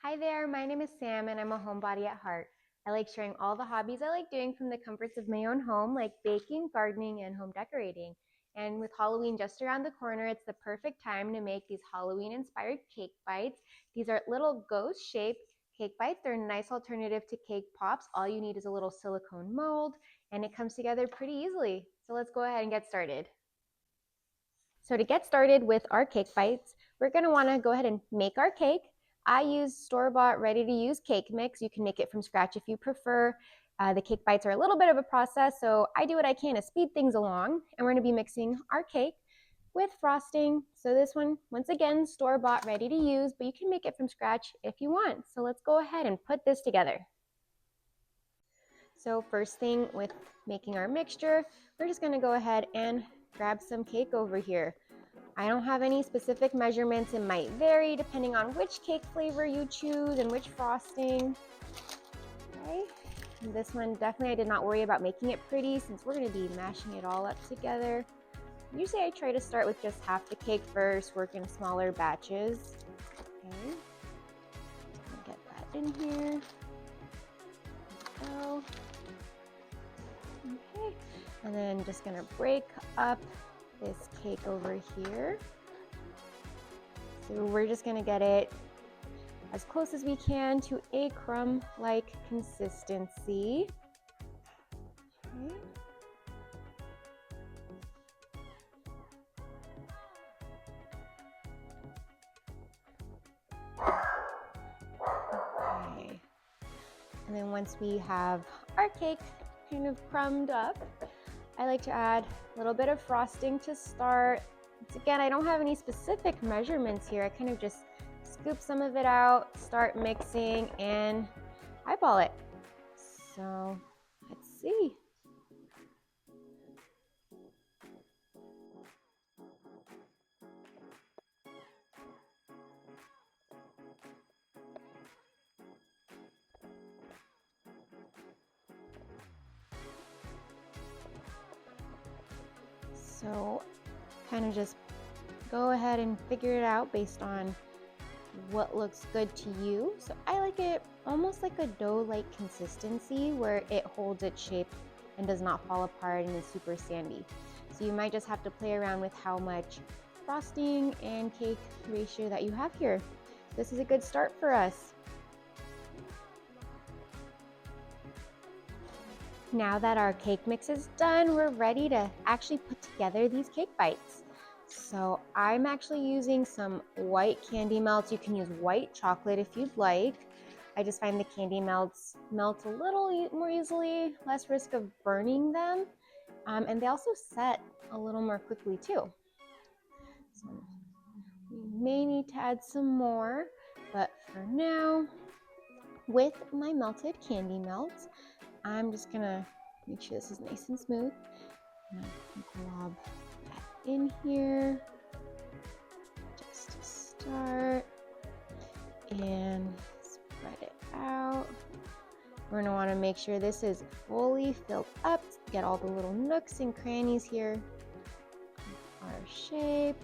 Hi there, my name is Sam and I'm a homebody at heart. I like sharing all the hobbies I like doing from the comforts of my own home, like baking, gardening, and home decorating. And with Halloween just around the corner, it's the perfect time to make these Halloween-inspired cake bites. These are little ghost-shaped cake bites. They're a nice alternative to cake pops. All you need is a little silicone mold, and it comes together pretty easily. So let's go ahead and get started. So to get started with our cake bites, we're going to want to go ahead and make our cake. I use store-bought ready-to-use cake mix. You can make it from scratch if you prefer. The cake bites are a little bit of a process, so I do what I can to speed things along. And we're going to be mixing our cake with frosting. So this one, once again, store-bought ready to use, but you can make it from scratch if you want. So let's go ahead and put this together. So first thing with making our mixture, we're just going to go ahead and grab some cake over here. I don't have any specific measurements. It might vary depending on which cake flavor you choose and which frosting. Okay, and this one definitely I did not worry about making it pretty since we're going to be mashing it all up together. Usually I try to start with just half the cake first, work in smaller batches. Okay, get that in here. Go. Okay, and then just going to break up this cake over here. So we're just going to get it as close as we can to a crumb-like consistency. Okay. Okay. And then once we have our cake kind of crumbed up, I like to add a little bit of frosting to start. Again, I don't have any specific measurements here. I kind of just scoop some of it out, start mixing, and eyeball it. So let's see. So kind of just go ahead and figure it out based on what looks good to you. So I like it almost like a dough-like consistency where it holds its shape and does not fall apart and is super sandy. So you might just have to play around with how much frosting and cake ratio that you have here. This is a good start for us. Now that our cake mix is done, we're ready to actually put together these cake bites. So I'm actually using some white candy melts. You can use white chocolate if you'd like. I just find the candy melts melt a little more easily, less risk of burning them. And they also set a little more quickly too. So we may need to add some more, but for now, with my melted candy melts, I'm just gonna make sure this is nice and smooth. I'm gonna glob that in here just to start and spread it out. We're gonna wanna make sure this is fully filled up, get all the little nooks and crannies here of our shape.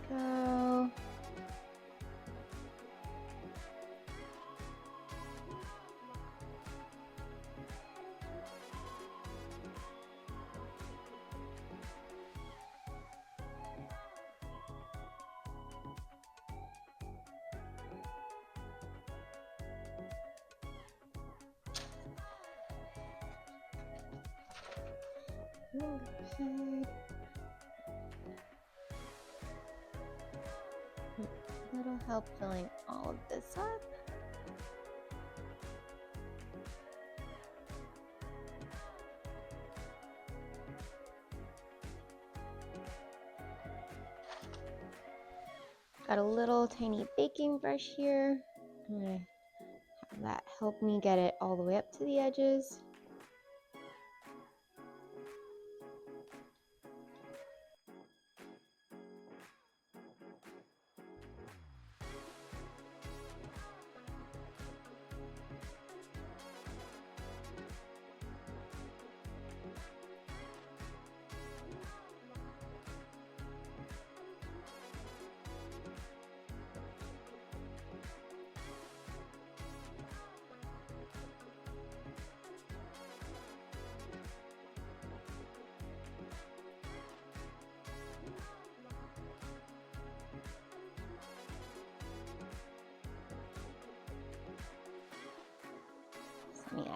There we go. That'll help filling all of this up. Got a little tiny baking brush here. I'm gonna have that help me get it all the way up to the edges.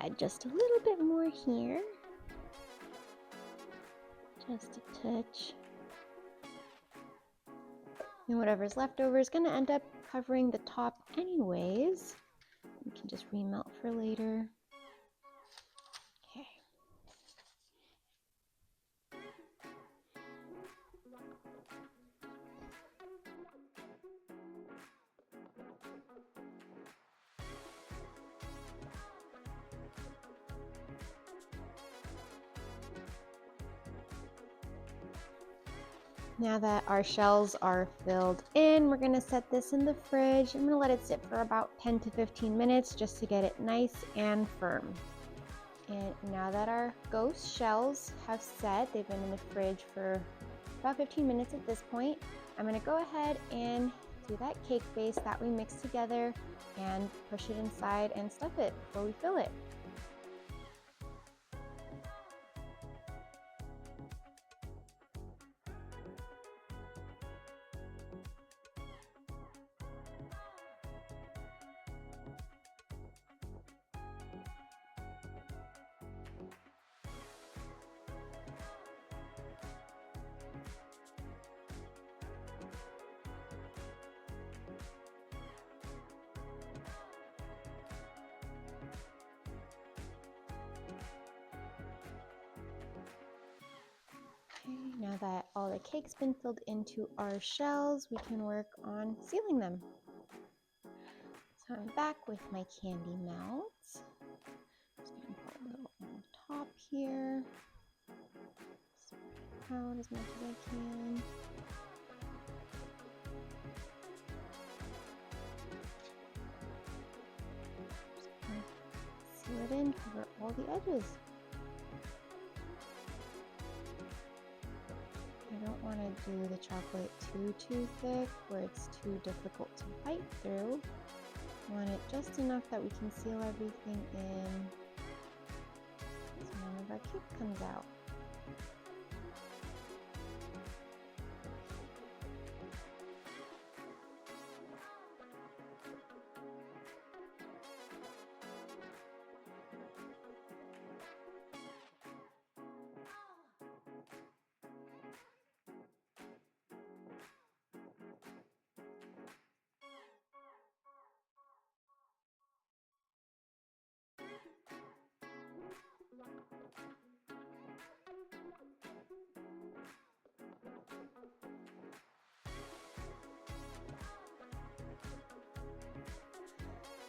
add just a little bit more here. Just a touch. And whatever's left over is going to end up covering the top anyways. You can just remelt for later. Okay. Now that our shells are filled in, we're going to set this in the fridge. I'm going to let it sit for about 10 to 15 minutes just to get it nice and firm. And now that our ghost shells have set, they've been in the fridge for about 15 minutes at this point, I'm going to go ahead and do that cake base that we mixed together and push it inside and stuff it before we fill it. Okay, now that all the cake's been filled into our shells, we can work on sealing them. So I'm back with my candy melts. Just gonna put a little on the top here. Spread it out as much as I can. Just gonna seal it in, cover all the edges. I don't want to do the chocolate too thick where it's too difficult to bite through. I want it just enough that we can seal everything in so none of our cake comes out.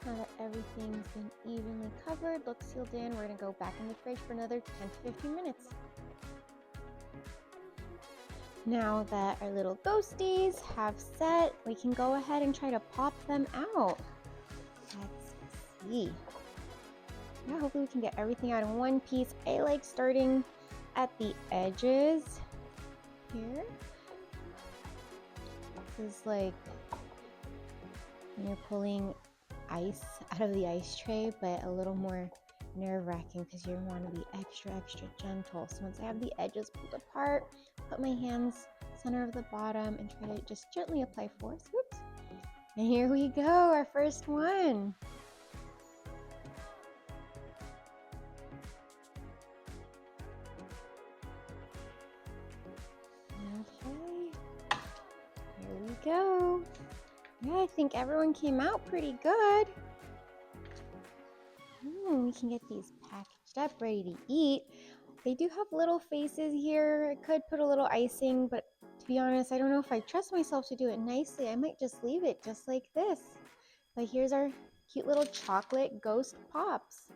Now that everything's been evenly covered, looks sealed in, we're going to go back in the fridge for another 10 to 15 minutes. Now that our little ghosties have set, we can go ahead and try to pop them out. Let's see. Now hopefully we can get everything out in one piece. I like starting at the edges here. This is like when you're pulling ice out of the ice tray, but a little more nerve-wracking because you want to be extra gentle. So once I have the edges pulled apart, put my hands center of the bottom and try to just gently apply force. Whoops. And here we go, our first one. Okay, here we go. Yeah, I think everyone came out pretty good. We can get these packaged up, ready to eat. They do have little faces here. I could put a little icing, but to be honest, I don't know if I trust myself to do it nicely. I might just leave it just like this. But here's our cute little chocolate ghost pops.